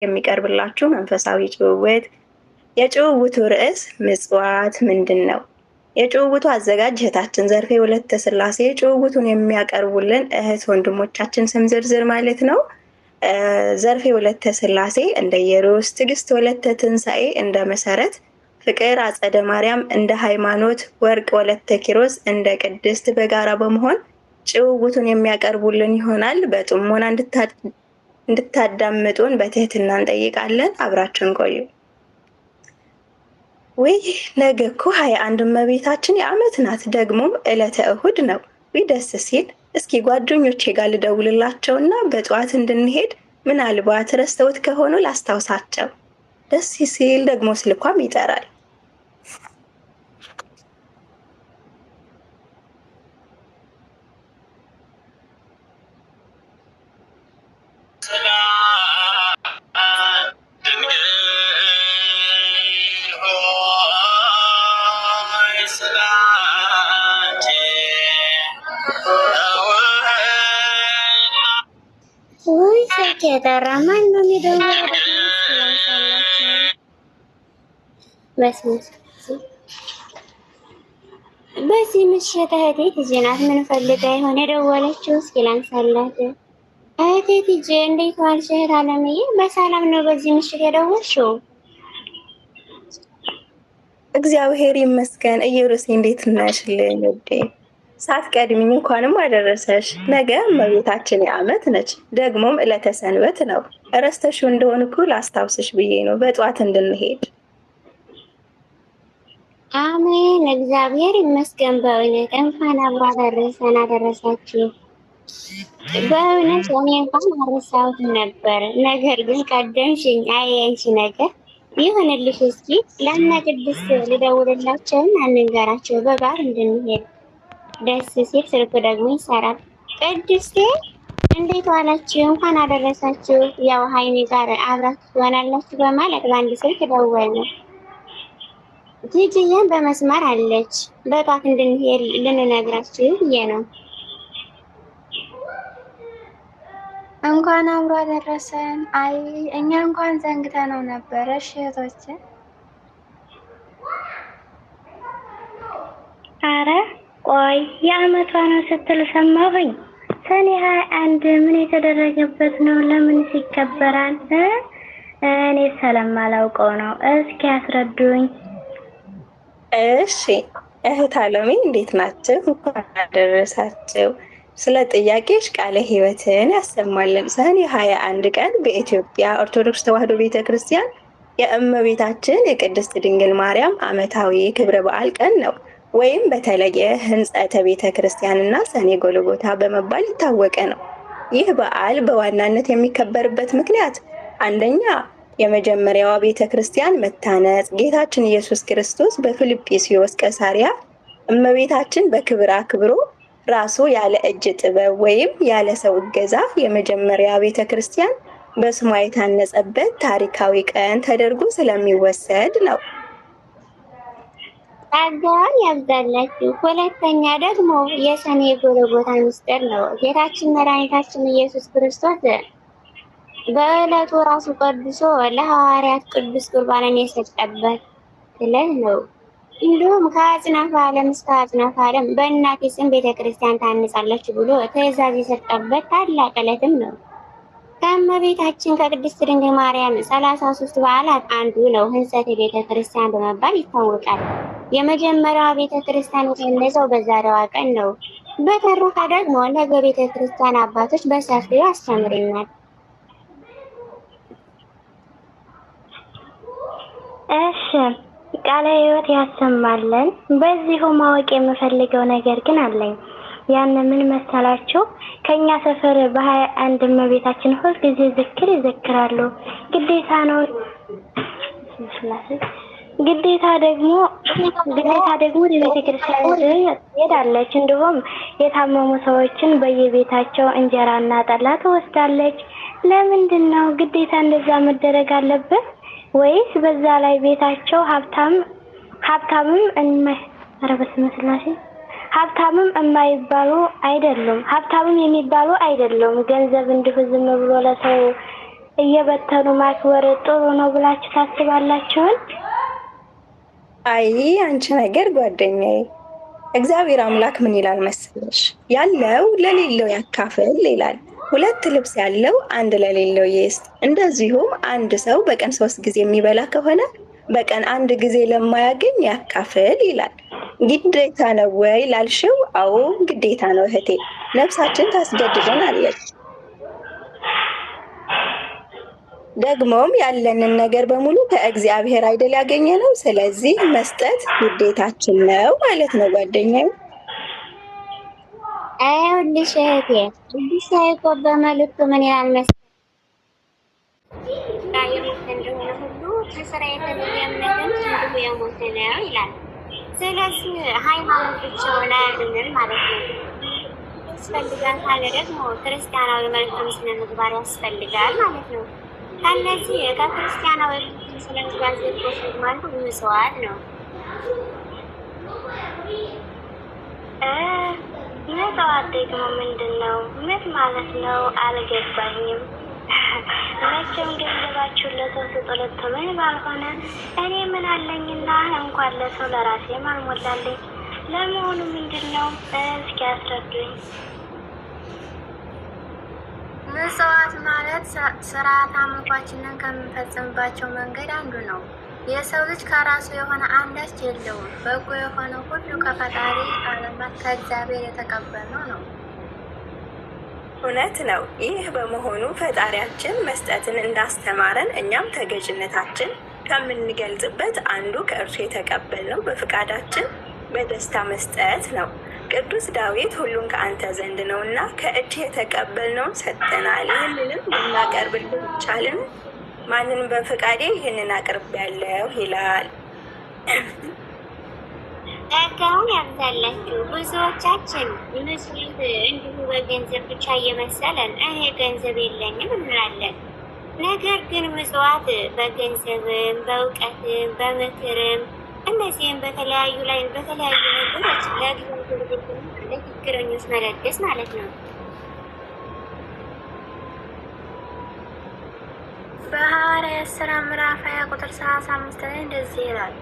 የሚቀርብላችሁ መንፈሳዊ ጭውውት። የጭውውቱ ርዕስ ምጽዋት ምንድን ነው? የጭውውቱ አዘጋጅ እህታችን ዘርፌ ወለተ ስላሴ፣ ጭውውቱን የሚያቀርቡልን እህት ወንድሞቻችን ስም ዝርዝር ማለት ነው። ዘርፌ ወለተ ስላሴ እንደ ኢየሩስ፣ ትዕግስት ወለተ ትንሣኤ እንደ መሰረት፣ ፍቅር አጸደ ማርያም እንደ ሃይማኖት፣ ወርቅ ወለተ ኪሮስ እንደ ቅድስት በጋራ በመሆን ጭውውቱን የሚያቀርቡልን ይሆናል። በጥሞና እንድታዳምጡን በትህትና እንጠይቃለን። አብራችን ቆዩ። ውይ ነገ እኮ 21 እመቤታችን የዓመት ናት። ደግሞም ዕለተ እሁድ ነው። ውይ ደስ ሲል። እስኪ ጓደኞቼ ጋር ልደውልላቸውና በጠዋት እንድንሄድ ምናልባት ረስተውት ከሆኑ ላስታውሳቸው። ደስ ሲል ደግሞ ስልኳም ይጠራል። የጠራ ማን ነው የሚደውለው? በዚህ ምሽት እህቴ ትጂ ናት። ምን ፈልጋ ይሆን የደወለችው? እስኪ ላንሳላት። እህቴ ትጂ እንዴት ዋልሽ? እህት አለምዬ በሰላም ነው በዚህ ምሽት የደወልሽው? እግዚአብሔር ይመስገን። ኢየሩስ እንዴት ነሽልኝ? ውዴ ሳትቀድሚኝ እንኳንም አደረሰሽ። ነገ እመቤታችን የዓመት ነች፣ ደግሞም ዕለተ ሰንበት ነው። እረስተሽው እንደሆነ እኮ ላስታውስሽ ብዬ ነው በጠዋት እንድንሄድ። አሜን፣ እግዚአብሔር ይመስገን። በእውነት እንኳን አብሮ አደረሰን አደረሳችሁ። በእውነት እኔ እንኳን አልረሳሁትም ነበር፣ ነገር ግን ቀደምሽኝ። አይ አንቺ ነገር ይሁንልሽ። እስኪ ለእነ ቅድስት ልደውልላቸውን አንንገራቸው በጋር እንድንሄድ። ደስ ሲል ስልኩ ደግሞ ይሰራል። ቅድስቴ እንዴት ዋላችሁ? እንኳን አደረሳችሁ። ያው ሀይሚ ጋር አብራችሁ ትሆናላችሁ በማለት በአንድ ስልክ ደወልን። ቲጂዬን በመስመር አለች። በጧት እንድንሄድ ልንነግራችሁ ብዬ ነው። እንኳን አብሮ አደረሰን። አይ እኛ እንኳን ዘንግተነው ነበረ። እህቶቼ አረ ቆይ የዓመቷ ነው ስትል ሰማሁኝ። ሰኔ 21 ምን የተደረገበት ነው? ለምን ይከበራል? እኔ ስለማላውቀው ነው። እስኪ አስረዱኝ። እሺ እህት አለሜ እንዴት ናችሁ? እንኳን አደረሳችሁ። ስለ ጥያቄሽ ቃለ ሕይወትን ያሰማልን። ሰኔ 21 ቀን በኢትዮጵያ ኦርቶዶክስ ተዋሕዶ ቤተክርስቲያን የእመቤታችን የቅድስት ድንግል ማርያም ዓመታዊ ክብረ በዓል ቀን ነው። ወይም በተለየ ሕንጸተ ቤተ ክርስቲያንና ሰኔ ጎልጎታ በመባል የታወቀ ነው። ይህ በዓል በዋናነት የሚከበርበት ምክንያት አንደኛ የመጀመሪያዋ ቤተ ክርስቲያን መታነጽ፣ ጌታችን ኢየሱስ ክርስቶስ በፊልጵስዩስ ቄሳርያ እመቤታችን በክብር አክብሮ ራሱ ያለ እጅ ጥበብ ወይም ያለ ሰው እገዛ የመጀመሪያ ቤተ ክርስቲያን በስሟ የታነጸበት ታሪካዊ ቀን ተደርጎ ስለሚወሰድ ነው። ጸጋዋን ያብዛላችሁ። ሁለተኛ ደግሞ የሰኔ ጎልጎታ ምስጢር ነው። ጌታችን መድኃኒታችን ኢየሱስ ክርስቶስ በዕለቱ ራሱ ቀድሶ ለሐዋርያት ቅዱስ ቁርባንን የሰጠበት ዕለት ነው። እንዲሁም ከአጽናፈ ዓለም እስከ አጽናፈ ዓለም በእናቴ ስም ቤተክርስቲያን ታንጻለች ብሎ ትእዛዝ የሰጠበት ታላቅ ዕለትም ነው። ከእመቤታችን ከቅድስት ድንግል ማርያም 33 በዓላት አንዱ ነው። ሕንጸተ ቤተ ክርስቲያን በመባል ይታወቃል። የመጀመሪያዋ ቤተ ክርስቲያን የታነጸው በዛሬዋ ቀን ነው። በተረፈ ደግሞ ነገ ቤተ ክርስቲያን አባቶች በሰፊው ያስተምሩናል። እሺ ቃለ ሕይወት ያሰማልን። በዚሁ ማወቅ የምፈልገው ነገር ግን አለኝ። ያን ምን መሰላችሁ? ከኛ ሰፈር በ21 እመቤታችን ሁል ጊዜ ዝክር ይዘክራሉ። ግዴታ ነው። ግዴታ ደግሞ ቤተ ክርስቲያን ትሄዳለች። እንዲሁም የታመሙ ሰዎችን በየቤታቸው እንጀራና ጠላ ትወስዳለች። ለምንድን ነው ግዴታ እንደዛ መደረግ አለበት? ወይስ በዛ ላይ ቤታቸው ሀብታምም ሀብታምም የሚባሉ አይደሉም። ገንዘብ እንዲሁ ዝም ብሎ ለሰው እየበተኑ ማክበር ጥሩ ነው ብላችሁ ታስባላችሁን? አይ አንቺ ነገር ጓደኛዬ፣ እግዚአብሔር አምላክ ምን ይላል መሰለሽ? ያለው ለሌለው ያካፍል ይላል። 2 ልብስ ያለው አንድ ለሌለው ይስጥ። እንደዚሁም አንድ ሰው በቀን 3 ጊዜ የሚበላ ከሆነ በቀን 1 ጊዜ ለማያገኝ ያካፍል ይላል። ግዴታ ነው ወይ ላልሽው፣ አዎ ግዴታ ነው እህቴ። ነፍሳችን ታስገድደናለች። ደግሞም ያለንን ነገር በሙሉ ከእግዚአብሔር አይደል ያገኘነው። ስለዚህ መስጠት ግዴታችን ነው ማለት ነው ጓደኛዬ። ይኸውልሽ እህቴ፣ ቅዱስ ያዕቆብ በመልእክቱ ምን ይላል መሰለሽ? የሞተ እንደሆነ ሁሉ ከስራ የተለየ እምነትም እንዲሁ የሞተ ነው ይላል። ስለዚህ ሃይማኖት ብቻውን አያድንም ማለት ነው። ያስፈልጋል ካለ ደግሞ ክርስቲያናዊ መልካም ስነ ምግባር ያስፈልጋል ማለት ነው። ከነዚህ ከክርስቲያናዊ መልካም ስነ ምግባር ዘርፎች ደግሞ አንዱ ምጽዋት ነው። ምጽዋት ደግሞ ምንድን ነው? ምን ማለት ነው? አልገባኝም። መቼም ገንዘባችሁን ለሰው ስጡ ልትሉኝ ባልሆነ እኔ ምን አለኝና እንኳን ለሰው ለራሴም አልሞላለኝ። ለመሆኑ ምንድን ነው? እስኪ አስረዱኝ። ምጽዋት ማለት ስርዓተ አምልኳችንን ከምንፈጽምባቸው መንገድ አንዱ ነው። የሰው ልጅ ከራሱ የሆነ አንዳች የለውም። በጎ የሆነ ሁሉ ከፈጣሪ ዓለማት ከእግዚአብሔር የተቀበልነው ነው። እውነት ነው። ይህ በመሆኑ ፈጣሪያችን መስጠትን እንዳስተማረን እኛም ተገዥነታችን ከምንገልጽበት አንዱ ከእርሱ የተቀበልነው በፍቃዳችን በደስታ መስጠት ነው። ቅዱስ ዳዊት ሁሉን ከአንተ ዘንድ ነውና ከእጅ የተቀበልነውን ሰጠናል፣ ይህንንም ልናቀርብልህ ይቻልን? ማንን በፍቃዴ ይህንን አቅርቤያለሁ ይላል። ጸጋውን ያብዛላችሁ። ብዙዎቻችን ምጽዋት እንዲሁ በገንዘብ ብቻ እየመሰለን እኔ ገንዘብ የለኝም እንላለን። ነገር ግን ምጽዋት በገንዘብም በእውቀትም በምክርም እነዚህም በተለያዩ ነገሮች ለችግረኞች መለገስ ማለት ነው። በሐዋርያት ሥራ ምዕራፍ 20 ቁጥር 35 ላይ እንደዚህ ይላል፣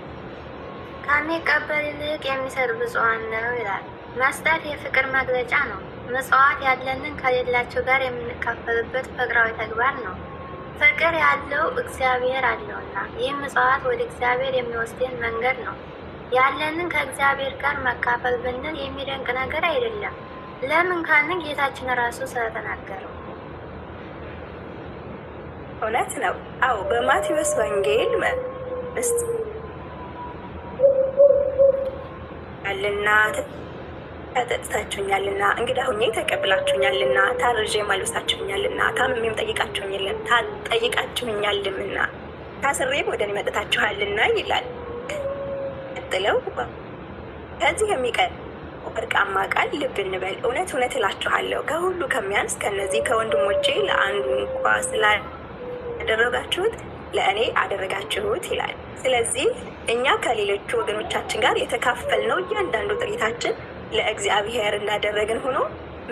ከሚቀበል ይልቅ የሚሰጥ ብፁዓን ነው ይላል። መስጠት የፍቅር መግለጫ ነው። ምጽዋት ያለንን ከሌላቸው ጋር የምንካፈልበት ፍቅራዊ ተግባር ነው። ፍቅር ያለው እግዚአብሔር አለውና ይህ ምጽዋት ወደ እግዚአብሔር የሚወስደን መንገድ ነው። ያለንን ከእግዚአብሔር ጋር መካፈል ብንል የሚደንቅ ነገር አይደለም። ለምን ካልን ጌታችን ራሱ ስለተናገረው። እውነት ነው። አዎ በማቴዎስ ወንጌል ውስጥ ያለና ተጠጥታችሁኛልና፣ እንግዳ ሁኜ ተቀብላችሁኛልና፣ ታርዤ ማልበሳችሁኛልና፣ ታምሜም ጠይቃችሁኛልምና፣ ታስሬም ወደ እኔ መጥታችኋልና ይላል። ቀጥለው ከዚህ የሚቀር ወርቃማ ቃል ልብ እንበል። እውነት እውነት እላችኋለሁ ከሁሉ ከሚያንስ ከነዚህ ከወንድሞቼ ለአንዱ እንኳ ስላደረጋችሁት ለእኔ አደረጋችሁት ይላል። ስለዚህ እኛ ከሌሎቹ ወገኖቻችን ጋር የተካፈልነው እያንዳንዱ ጥሪታችን ለእግዚአብሔር እንዳደረግን ሆኖ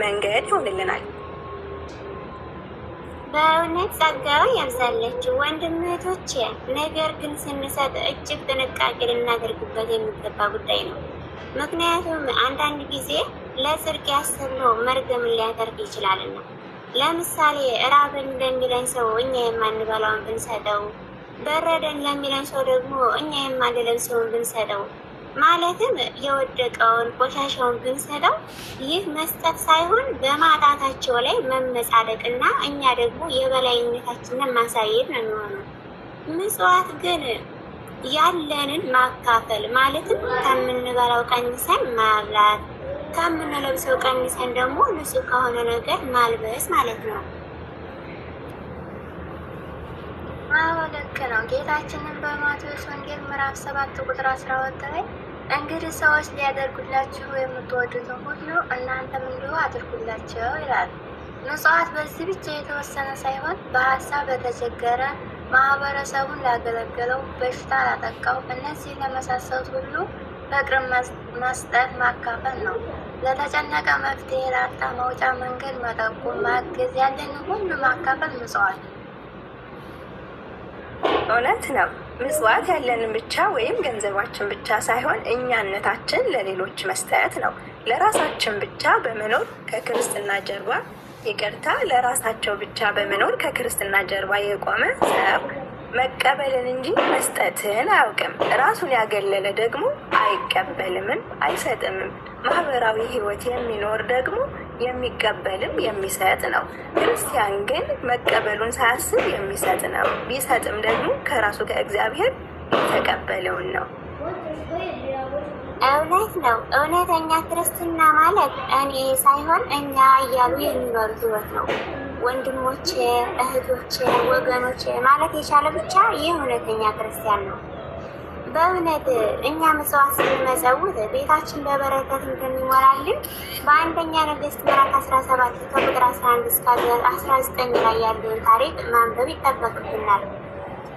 መንገድ ይሆንልናል። በእውነት ጸጋው ያብዛላችሁ ወንድም እህቶቼ። ነገር ግን ስንሰጥ እጅግ ጥንቃቄ ልናደርግበት የሚገባ ጉዳይ ነው። ምክንያቱም አንዳንድ ጊዜ ለጽድቅ ያሰብነው መርገምን ሊያደርግ ይችላልና። ለምሳሌ ራበኝ ለሚለን ሰው እኛ የማንበላውን ብንሰጠው፣ በረደን ለሚለን ሰው ደግሞ እኛ የማንለብሰውን ብንሰጠው፣ ማለትም የወደቀውን ቆሻሻውን ብንሰጠው፣ ይህ መስጠት ሳይሆን በማጣታቸው ላይ መመጻደቅና እኛ ደግሞ የበላይነታችንን ማሳየት ነው የሚሆነው። ምጽዋት ግን ያለንን ማካፈል ማለትም ከምንበላው ቀንሰን ማብላት፣ ከምንለብሰው ቀንሰን ደግሞ ንጹህ ከሆነ ነገር ማልበስ ማለት ነው። አዎ ልክ ነው። ጌታችንን በማቴዎስ ወንጌል ምዕራፍ 7 ቁጥር 12 ላይ እንግዲህ ሰዎች ሊያደርጉላችሁ የምትወዱትን ሁሉ እናንተም እንዲሁ አድርጉላቸው ይላል። ምጽዋት በዚህ ብቻ የተወሰነ ሳይሆን በሀሳብ ለተቸገረ፣ ማህበረሰቡን ላገለገለው፣ በሽታ ላጠቃው፣ እነዚህ ለመሳሰሉት ሁሉ ፍቅርን መስጠት ማካፈል ነው። ለተጨነቀ መፍትሄ ላጣ መውጫ መንገድ መጠቆም፣ ማገዝ፣ ያለንን ሁሉ ማካፈል ምጽዋት። እውነት ነው። ምጽዋት ያለንን ብቻ ወይም ገንዘባችን ብቻ ሳይሆን እኛነታችን ለሌሎች መስጠት ነው። ለራሳችን ብቻ በመኖር ከክርስትና ጀርባ ይቅርታ፣ ለራሳቸው ብቻ በመኖር ከክርስትና ጀርባ የቆመ ሰው መቀበልን እንጂ መስጠትን አያውቅም። ራሱን ያገለለ ደግሞ አይቀበልምም፣ አይሰጥምም። ማህበራዊ ህይወት የሚኖር ደግሞ የሚቀበልም የሚሰጥ ነው። ክርስቲያን ግን መቀበሉን ሳያስብ የሚሰጥ ነው። ቢሰጥም ደግሞ ከራሱ ከእግዚአብሔር የተቀበለውን ነው። እውነት ነው። እውነተኛ ክርስትና ማለት እኔ ሳይሆን እኛ እያሉ የሚኖሩት ህይወት ነው። ወንድሞቼ፣ እህቶቼ፣ ወገኖቼ ማለት የቻለ ብቻ ይህ እውነተኛ ክርስቲያን ነው። በእውነት እኛ ምጽዋት ስንመጸውት ቤታችን በበረከት እንደሚሞላልን በአንደኛ ነገሥት ምዕራፍ 17 ከቁጥር 11 እስከ 19 ላይ ያለውን ታሪክ ማንበብ ይጠበቅብናል።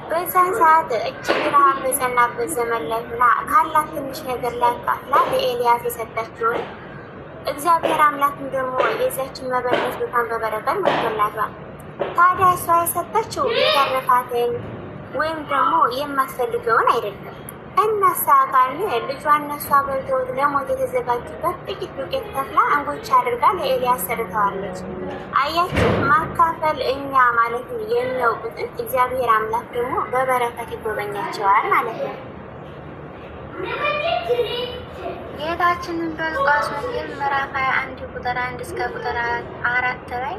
በዛን ሰዓት እጅግ ረሃብ በጸናበት ዘመን ላይ ሆና ካላት ትንሽ ነገር ላይ አካፍላ ለኤልያስ የሰጠችውን እግዚአብሔር አምላክም ደግሞ የዚያችን መበለት ዙፋን በበረከት ሞልቶላታል። ታዲያ እሷ የሰጠችው የተረፋትን ወይም ደግሞ የማትፈልገውን አይደለም። እናሳ ካልን ልጇን እነሷ በልተውት ለሞት የተዘጋጁበት ጥቂት ዱቄት ከፍላ እንጎቻ አድርጋ ለኤልያስ ሰርተዋለች። አያችሁ፣ ማካፈል እኛ ማለት የሚያውቁትን እግዚአብሔር አምላክ ደግሞ በበረከት ይጎበኛቸዋል ማለት ነው። ጌታችንን በሉቃስ ወንጌል ምዕራፍ 21 ቁጥር 1 እስከ ቁጥር 4 ላይ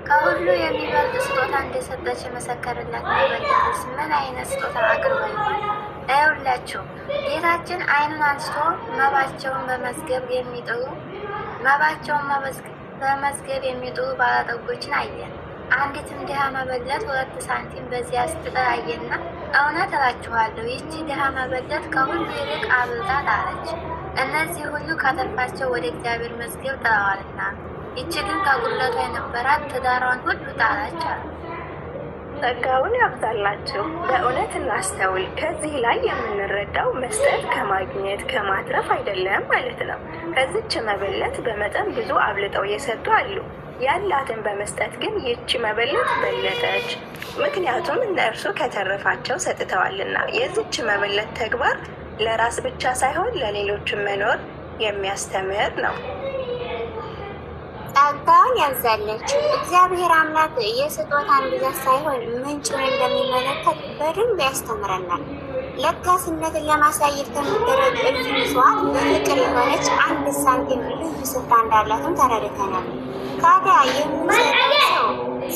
ከሁሉ የሚበልጥ ስጦታ እንደሰጠች የመሰከረላት መበለትስ ምን አይነት ስጦታ አቅርባ ይሆን? ይኸውላችሁ ጌታችን ዓይኑን አንስቶ መባቸውን በመዝገብ የሚጥሉ ባለጠጎችን አየ። አንዲትም ድሃ መበለት 2 ሳንቲም በዚያ ስትጥል አየና፣ እውነት እላችኋለሁ ይህቺ ድሃ መበለት ከሁሉ ይልቅ አብልጣ ጣለች። እነዚህ ሁሉ ከተርፋቸው ወደ እግዚአብሔር መዝገብ ጥለዋልና፣ ይቺ ግን ከጉድለቷ የነበራት ትዳሯን ሁሉ ጣለች አሉ። ጸጋውን ያብዛላችሁ። በእውነት እናስተውል። ከዚህ ላይ የምንረዳው መስጠት ከማግኘት ከማትረፍ አይደለም ማለት ነው። ከዚች መበለት በመጠን ብዙ አብልጠው የሰጡ አሉ። ያላትን በመስጠት ግን ይቺ መበለት በለጠች። ምክንያቱም እነርሱ ከተረፋቸው ሰጥተዋልና። የዚች መበለት ተግባር ለራስ ብቻ ሳይሆን ለሌሎችም መኖር የሚያስተምር ነው። ጸጋውን ያብዛለች። እግዚአብሔር አምላክ የስጦታን ብዛት ሳይሆን ምንጩን እንደሚመለከት በደንብ ያስተምረናል። ለጋስነትን ለማሳየት ከሚደረግ እልፍ መስዋዕት በፍቅር የሆነች 1 ሳንቲም ልዩ ስፍራ እንዳላትም ተረድተናል። ታዲያ የምንሰጠው ሰው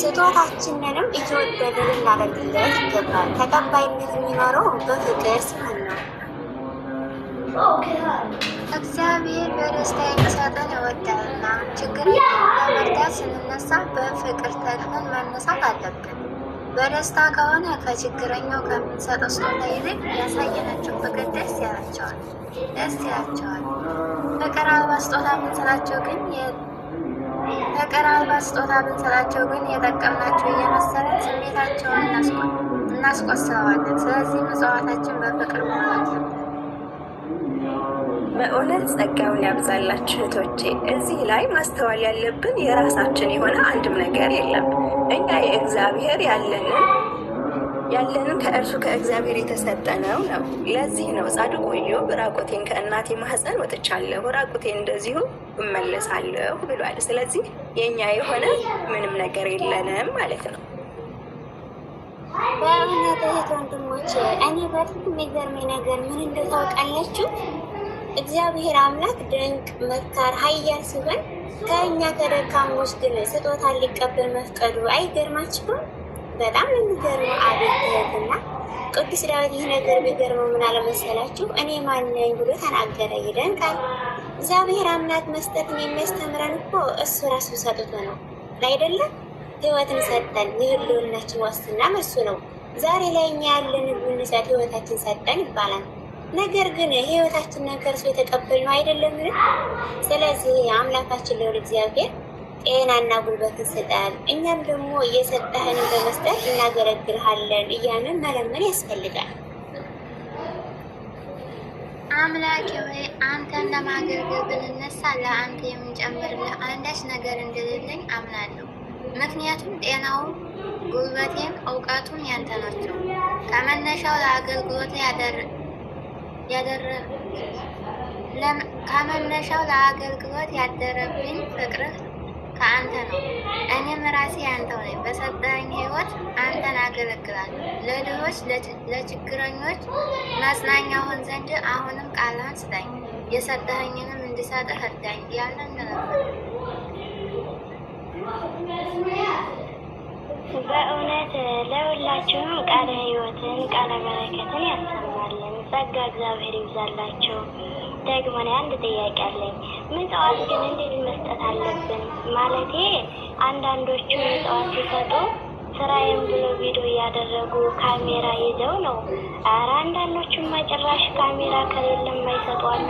ስጦታችንንም እየወደድን ልናደርግለት ይገባል። ተቀባይነት የሚኖረው በፍቅር ሲሆን ነው። እግዚአብሔር በደስታ የሚሰጠን ይወዳልና ችግረኛውን ለመርዳት ስንነሳ በፍቅር ተግተን መነሳት አለብን። በደስታ ከሆነ ከችግረኛው ከምንሰጠው ስጦታ ይልቅ ያሳየናቸው ፍቅር ደስ ይላቸዋል። ፍቅር አልባ ስጦታ ብንሰጣቸው ግን የጠቀምናቸው እየመሰለን ስሜታቸውን እናስቆስለዋለን። ስለዚህ ምጽዋታችን በፍቅር መሆን አለብን። በእውነት ጸጋውን ያብዛላችሁ እህቶቼ። እዚህ ላይ ማስተዋል ያለብን የራሳችን የሆነ አንድም ነገር የለም። እኛ የእግዚአብሔር ያለንን ከእርሱ ከእግዚአብሔር የተሰጠነው ነው። ለዚህ ነው ጻድቁ ኢዮብ ራቁቴን ከእናቴ ማህፀን ወጥቻለሁ፣ ራቁቴን እንደዚሁ እመለሳለሁ ብሏል። ስለዚህ የእኛ የሆነ ምንም ነገር የለንም ማለት ነው። በእውነት እህት ወንድሞች፣ እኔ በጣም የሚገርመኝ ነገር ምን እንደታውቃላችሁ? እግዚአብሔር አምላክ ድንቅ መካር ኃያል ሲሆን ከእኛ ከደካሞች ግን ስጦታ ሊቀበል መፍቀዱ አይገርማችሁም? በጣም የሚገርመው አቤት ትህትና! ቅዱስ ዳዊት ይህ ነገር ቢገርመው ምን አለመሰላችሁ? እኔ ማነኝ ብሎ ተናገረ። ይደንቃል። እግዚአብሔር አምላክ መስጠትን የሚያስተምረን እኮ እሱ ራሱ ሰጥቶ ነው አይደለም? ህይወትን ሰጠን። የህልውናችን ዋስትና እሱ ነው። ዛሬ ላይ እኛ ያለን ብንሰጥ ህይወታችን ሰጠን ይባላል። ነገር ግን ህይወታችንን ከእርሱ የተቀበልነው አይደለምን? ስለዚህ አምላካችን ለወደ እግዚአብሔር ጤናና ጉልበትን ስጠን፣ እኛም ደግሞ እየሰጠህንን በመስጠት እናገለግልሃለን እያንን መለመን ያስፈልጋል። አምላኬ ሆይ አንተን ለማገልገል ብንነሳ ለአንተ የምንጨምርልህ አንዳች ነገር እንደሌለኝ አምናለሁ። ምክንያቱም ጉልበቴም እውቀቱም ያንተ ናቸው። ከመነሻው ለአገልግሎት ያደረብኝ ፍቅርህ ከአንተ ነው። እኔም ራሴ አንተው ነኝ። በሰጠኸኝ ሕይወት አንተን አገለግላለሁ። ለድሆች ለችግረኞች መጽናኛ ሆን ዘንድ አሁንም ቃልህን ስጠኝ፣ የሰጠኸኝንም እንድሰጥህ እርዳኝ እያልን ነበር። በእውነት ለሁላችሁም ቃለ ሕይወትን ቃለ በረከትን ያሰማልን። ጸጋ እግዚአብሔር ይብዛላቸው። ደግሞ እኔ አንድ ጥያቄ አለኝ። ምጽዋት ግን እንዴት መስጠት አለብን? ማለቴ አንዳንዶቹ ምጽዋት ሲሰጡ ስራዬን ብሎ ቪዲዮ እያደረጉ ካሜራ ይዘው ነው። ኧረ አንዳንዶቹማ ጭራሽ ካሜራ ከሌለ የማይሰጡ አሉ።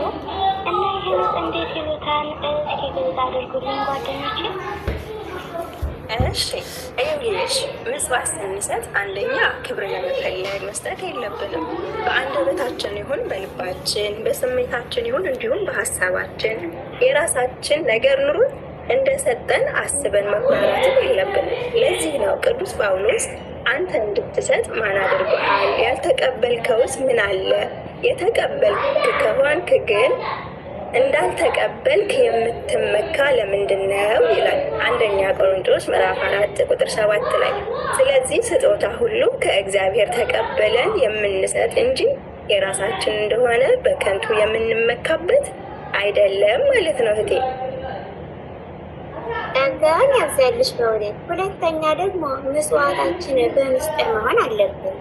እና ይህንስ እንዴት ይሉታል? እስኪ ግልጽ አድርጉልኝ ጓደኞቼ። እሺ ይኸውልሽ፣ ምጽዋት ስንሰጥ አንደኛ ክብር ለመፈለግ መስጠት የለብንም። በአንደበታችን ይሁን በልባችን፣ በስሜታችን ይሁን እንዲሁም በሀሳባችን የራሳችን ነገር ኑሮት እንደሰጠን አስበን መኩራራትም የለብንም። ለዚህ ነው ቅዱስ ጳውሎስ አንተ እንድትሰጥ ማን አድርጎሃል? ያልተቀበልከውስ ምን አለ? የተቀበልክ ከሆንክ ግን እንዳልተቀበልክ የምትመካ ለምንድን ነው ይላል አንደኛ ቆሮንቶስ ምዕራፍ 4 ቁጥር 7 ላይ። ስለዚህ ስጦታ ሁሉ ከእግዚአብሔር ተቀበለን የምንሰጥ እንጂ የራሳችን እንደሆነ በከንቱ የምንመካበት አይደለም ማለት ነው እህቴ። ጸጋን ያብዛልሽ በእውነት። ሁለተኛ ደግሞ ምጽዋታችን በምስጢር መሆን አለብን።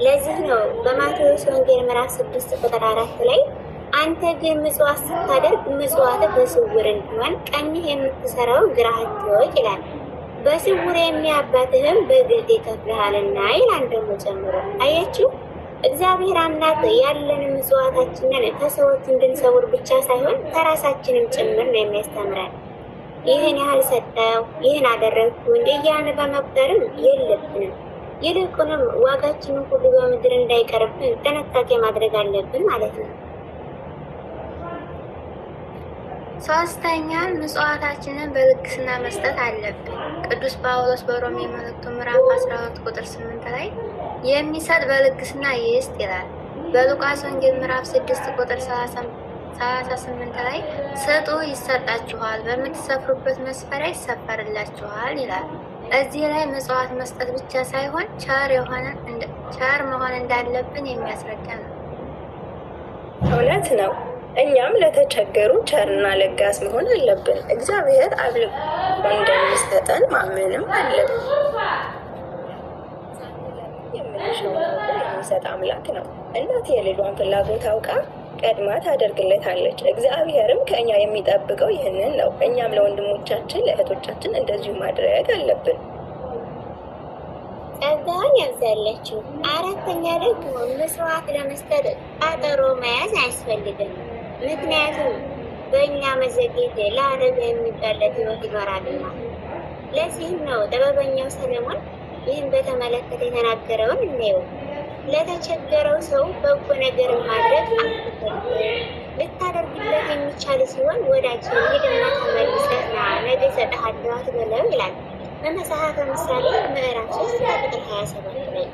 ለዚህ ነው በማቴዎስ ወንጌል ምዕራፍ 6 ቁጥር 4 ላይ አንተ ግን ምጽዋት ስታደርግ ምጽዋትህ በስውር እንዲሆን ቀኝህ የምትሰራውን ግራህ አትወቅ ይላል። በስውር የሚያባትህም በግልጥ ይከፍልሃልና ይላል ደግሞ ጨምሮ። አያችሁ፣ እግዚአብሔር አምላክ ያለን ምጽዋታችንን ከሰዎች እንድንሰውር ብቻ ሳይሆን ከራሳችንም ጭምር ነው የሚያስተምረን። ይህን ያህል ሰጠው፣ ይህን አደረግኩ እያልን በመቁጠርም የለብንም። ይልቁንም ዋጋችንን ሁሉ በምድር እንዳይቀርብን ጥንቃቄ ማድረግ አለብን ማለት ነው። ሶስተኛ ምጽዋታችንን በልግስና መስጠት አለብን። ቅዱስ ጳውሎስ በሮሜ መልእክቱ ምዕራፍ 12 ቁጥር 8 ላይ የሚሰጥ በልግስና ይስጥ ይላል። በሉቃስ ወንጌል ምዕራፍ 6 ቁጥር 38 ላይ ስጡ ይሰጣችኋል፣ በምትሰፍሩበት መስፈሪያ ይሰፈርላችኋል ይላል። እዚህ ላይ ምጽዋት መስጠት ብቻ ሳይሆን ቸር መሆን እንዳለብን የሚያስረዳ ነው። እውነት ነው። እኛም ለተቸገሩ ቸርና ለጋስ መሆን አለብን። እግዚአብሔር አብልጦ እንደሚሰጠን ማመንም አለብን። የምንሻውን የሚሰጥ አምላክ ነው። እናት የልጇን ፍላጎት አውቃ ቀድማ ታደርግለታለች። እግዚአብሔርም ከእኛ የሚጠብቀው ይህንን ነው። እኛም ለወንድሞቻችን ለእህቶቻችን እንደዚሁ ማድረግ አለብን። ጸጋን ያብዛላችሁ። አራተኛ ደግሞ መስዋዕት ለመስጠት ቀጠሮ መያዝ አያስፈልግም። ምክንያቱም በእኛ መዘግየት ለአደጋ የሚጋለጥ ሕይወት ይኖራልና። ለዚህም ነው ጥበበኛው ሰለሞን ይህን በተመለከተ የተናገረውን እናየው። ለተቸገረው ሰው በጎ ነገር ማድረግ ልታደርግለት የሚቻል ሲሆን ወዳጅ ሂድና ተመልሰና ነገ እሰጥሃለሁ አትበለው ይላል በመጽሐፈ ምሳሌ ምዕራፍ 3 ቁጥር 27 ላይ።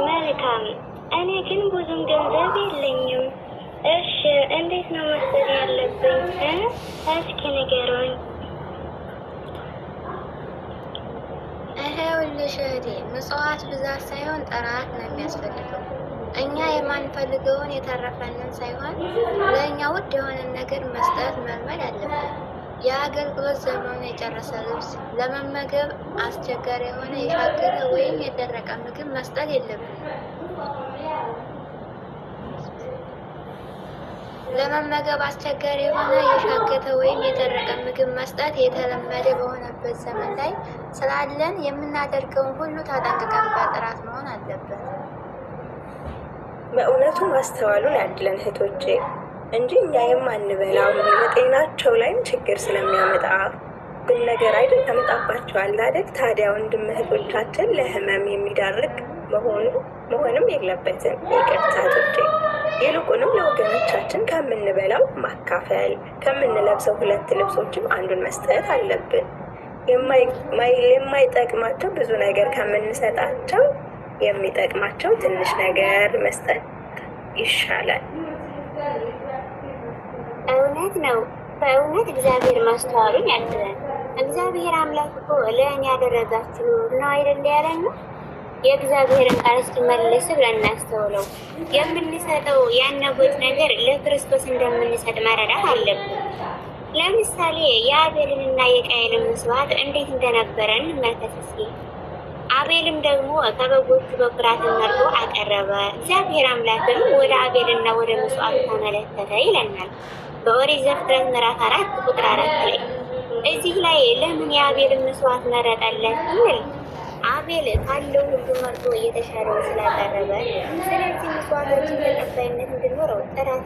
መልካም። እኔ ግን ብዙም ገንዘብ የለኝም። እሺ እንዴት ነው መስጠት ያለብኝ? እስኪ ንገሩኝ። ይኸውልሽ እህቴ፣ ምጽዋት ብዛት ሳይሆን ጥራት ነው የሚያስፈልገው። እኛ የማንፈልገውን የተረፈንን ሳይሆን ለእኛ ውድ የሆነን ነገር መስጠት መልመድ አለብን። የአገልግሎት ዘመኑ የጨረሰ ልብስ፣ ለመመገብ አስቸጋሪ የሆነ የሻገተ ወይም የደረቀ ምግብ መስጠት የለብንም። ለመመገብ አስቸጋሪ የሆነ የሻገተ ወይም የደረቀ ምግብ መስጠት የተለመደ በሆነበት ዘመን ላይ ስላለን የምናደርገውን ሁሉ ተጠንቅቀን በጥራት መሆን አለበት። በእውነቱ ማስተዋሉን ያድለን እህቶቼ እንጂ እኛ የማንበላው በጤናቸው ላይም ችግር ስለሚያመጣ ነገር አይደል ያመጣባቸዋል አይደል? ታዲያ ወንድም እህቶቻችን ለህመም የሚዳርግ መሆንም የለበትም። ይቅርታ እህቶቼ፣ ይልቁንም ለወገኖቻችን ከምንበላው ማካፈል፣ ከምንለብሰው 2 ልብሶችም አንዱን መስጠት አለብን። የማይጠቅማቸው ብዙ ነገር ከምንሰጣቸው የሚጠቅማቸው ትንሽ ነገር መስጠት ይሻላል። እውነት ነው። በእውነት እግዚአብሔር ማስተዋሉን ያድለን። እግዚአብሔር አምላክ እኮ ለእኔ ያደረጋችሁ ነው አይደል ያለን ነው። የእግዚአብሔርን ቃል እስኪመለስ ብለን እናስተውለው። የምንሰጠው ያነጎት ነገር ለክርስቶስ እንደምንሰጥ መረዳት አለብን። ለምሳሌ የአቤልንና የቃየልን መስዋዕት እንዴት እንደነበረ እንመልከት እስኪ። አቤልም ደግሞ ከበጎቹ በኩራትን መርጦ አቀረበ። እግዚአብሔር አምላክም ወደ አቤልና ወደ መስዋዕቱ ተመለከተ ይለናል በኦሪት ዘፍጥረት ምዕራፍ 4 ቁጥር 4 ላይ። እዚህ ላይ ለምን የአቤልን መስዋዕት መረጠለት ይል? አቤል ካለው ሁሉ መርጦ እየተሻለው ስላቀረበ፣ ስለዚህ መስዋዕታችን ተቀባይነት እንዲኖረው ጥራት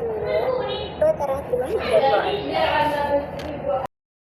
ሊሆን ይገባዋል።